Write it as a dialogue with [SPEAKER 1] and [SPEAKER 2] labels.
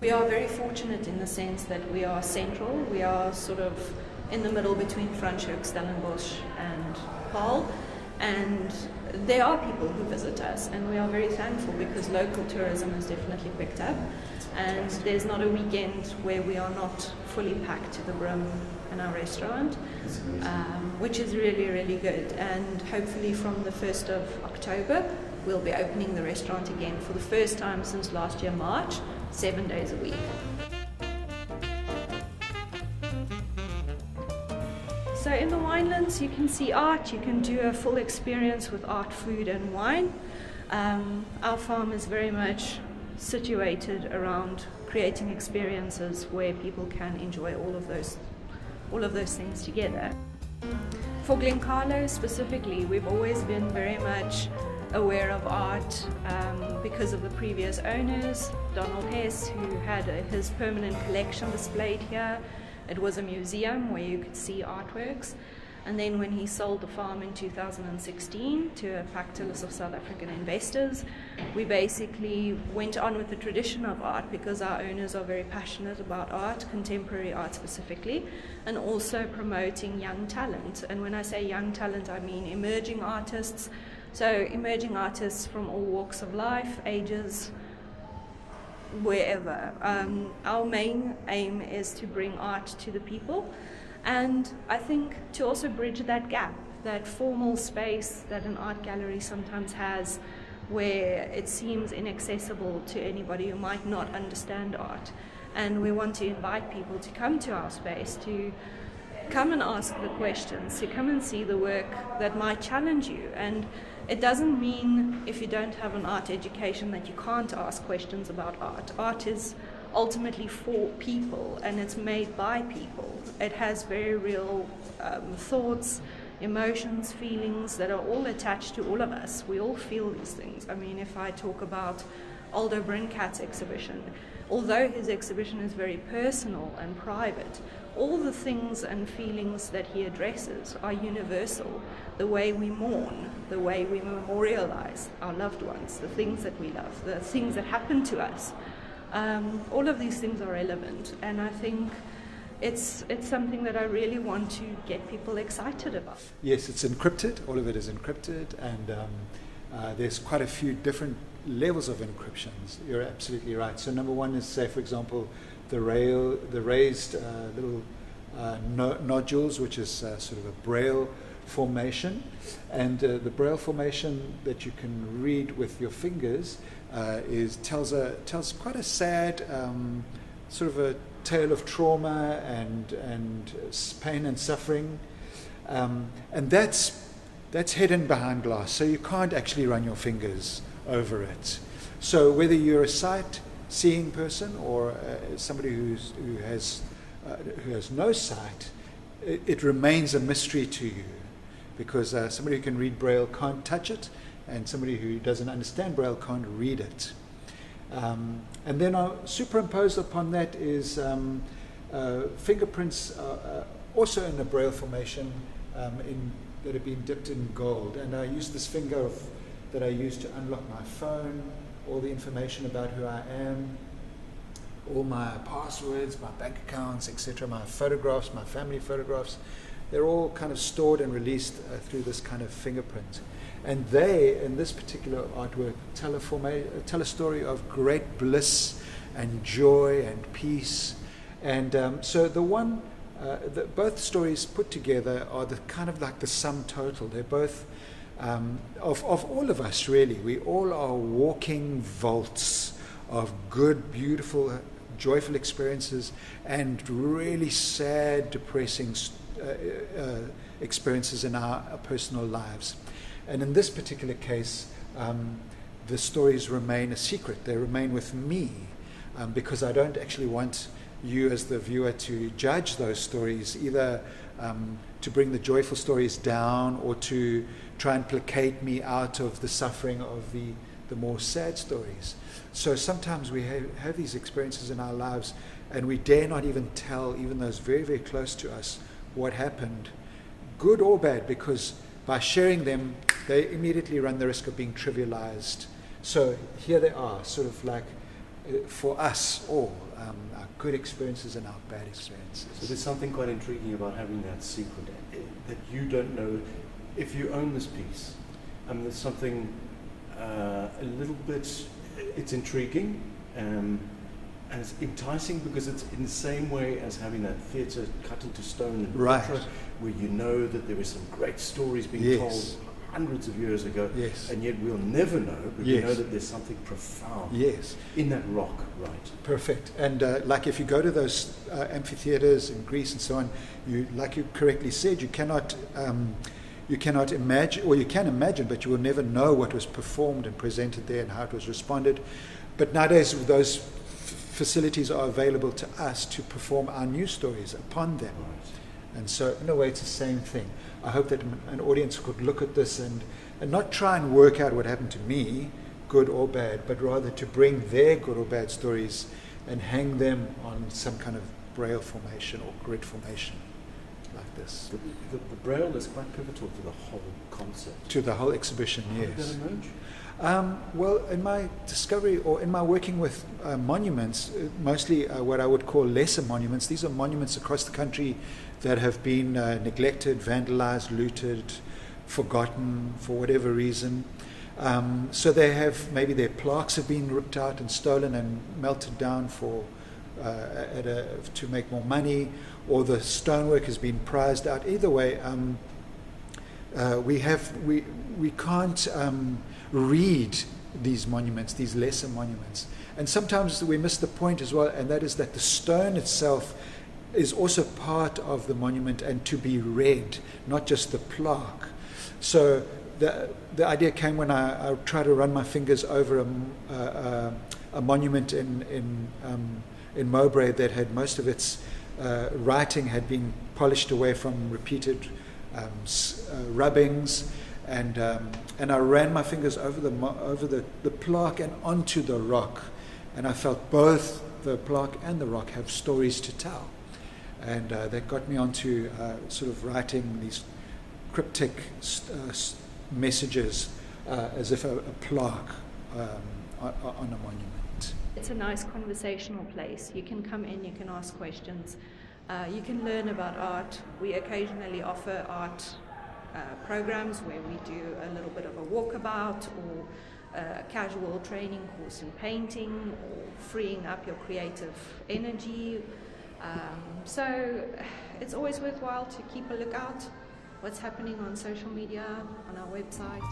[SPEAKER 1] We are very fortunate in the sense that we are central. We are sort of in the middle between Franschhoek, Stellenbosch and Paarl. And there are people who visit us, and we are very thankful because local tourism has definitely picked up. And there's not a weekend where we are not fully packed to the brim in our restaurant, which is really, really good. And hopefully from the 1st of October, we'll be opening the restaurant again for the first time since last year, March, 7 days a week. So in the winelands you can see art, you can do a full experience with art, food and wine. Our farm is very much situated around creating experiences where people can enjoy all of those things together. For Glen Carlou specifically, we've always been very much aware of art because of the previous owners, Donald Hess, who had his permanent collection displayed here. It was a museum where you could see artworks. And then when he sold the farm in 2016 to a Pactolus of South African investors, we basically went on with the tradition of art because our owners are very passionate about art, contemporary art specifically, and also promoting young talent. And when I say young talent, I mean emerging artists. So emerging artists from all walks of life, ages, wherever. Our main aim is to bring art to the people, and I think to also bridge that gap, that formal space that an art gallery sometimes has where it seems inaccessible to anybody who might not understand art. And we want to invite people to come to our space, to come and ask the questions, to come and see the work that might challenge you. And it doesn't mean if you don't have an art education that you can't ask questions about art. Art is ultimately for people, and it's made by people. It has very real thoughts, emotions, feelings that are all attached to all of us. We all feel these things. I mean, if I talk about ALDO BRINCAT's exhibition, although his exhibition is very personal and private, all the things and feelings that he addresses are universal. The way we mourn, the way we memorialize our loved ones, the things that we love, the things that happen to us. All of these things are relevant, and I think it's something that I really want to get people excited about.
[SPEAKER 2] Yes, it's encrypted. All of it is encrypted, and there's quite a few different levels of encryptions. You're absolutely right. So number one is, say, for example, the raised little nodules, which is sort of a braille formation, and the braille formation that you can read with your fingers tells quite a sad sort of a tale of trauma and pain and suffering, and that's hidden behind glass, so you can't actually run your fingers over it. So whether you're a sight-seeing person or somebody who has no sight, it remains a mystery to you, because somebody who can read Braille can't touch it, and somebody who doesn't understand Braille can't read it. And then superimposed upon that is fingerprints also in a Braille formation that have been dipped in gold. And I use this finger that I use to unlock my phone, all the information about who I am, all my passwords, my bank accounts, etc., my photographs, my family photographs. They're all kind of stored and released through this kind of fingerprint. And they, in this particular artwork, tell a story of great bliss and joy and peace. And so both stories put together are the kind of like the sum total. They're both of all of us, really. We all are walking vaults of good, beautiful, joyful experiences and really sad, depressing experiences in our personal lives. And in this particular case, the stories remain a secret. They remain with me because I don't actually want you as the viewer to judge those stories, either to bring the joyful stories down or to try and placate me out of the suffering of the more sad stories. So sometimes we have these experiences in our lives and we dare not even tell even those very, very close to us what happened, good or bad, because by sharing them, they immediately run the risk of being trivialized. So here they are, sort of like for us all, our good experiences and our bad experiences.
[SPEAKER 3] So there's something quite intriguing about having that secret that you don't know if you own this piece. There's something a little bit, it's intriguing and it's enticing because it's in the same way as having that theatre cut into stone in
[SPEAKER 2] Right.
[SPEAKER 3] Patron, where you know that there were some great stories being
[SPEAKER 2] Yes.
[SPEAKER 3] told hundreds of years ago,
[SPEAKER 2] Yes.
[SPEAKER 3] and yet we'll never know, but we
[SPEAKER 2] Yes.
[SPEAKER 3] know that there's something profound
[SPEAKER 2] Yes.
[SPEAKER 3] in that rock, right?
[SPEAKER 2] Perfect. And like if you go to those amphitheaters in Greece and so on, you, like you correctly said, you cannot imagine, or you can imagine, but you will never know what was performed and presented there and how it was responded. But nowadays, those facilities are available to us to perform our news stories upon them.
[SPEAKER 3] Right.
[SPEAKER 2] And so, in a way, it's the same thing. I hope that an audience could look at this and not try and work out what happened to me, good or bad, but rather to bring their good or bad stories and hang them on some kind of braille formation or grid formation like this.
[SPEAKER 3] The braille is quite pivotal to the whole concept.
[SPEAKER 2] To the whole exhibition,
[SPEAKER 3] How
[SPEAKER 2] yes.
[SPEAKER 3] did that emerge?
[SPEAKER 2] Well, in my discovery or in my working with monuments, mostly what I would call lesser monuments, these are monuments across the country that have been neglected, vandalized, looted, forgotten for whatever reason. So they have, maybe their plaques have been ripped out and stolen and melted down for to make more money, or the stonework has been prized out. Either way, we can't read these monuments, these lesser monuments. And sometimes we miss the point as well, and that is that the stone itself is also part of the monument and to be read, not just the plaque. So the idea came when I tried to run my fingers over a monument in Mowbray that had most of its writing had been polished away from repeated rubbings, and I ran my fingers over the plaque and onto the rock, and I felt both the plaque and the rock have stories to tell, and that got me onto sort of writing these cryptic messages as if a plaque on a monument.
[SPEAKER 1] It's a nice conversational place. You can come in, you can ask questions, you can learn about art. We occasionally offer art programs where we do a little bit of a walkabout or a casual training course in painting or freeing up your creative energy. So it's always worthwhile to keep a lookout what's happening on social media, on our website.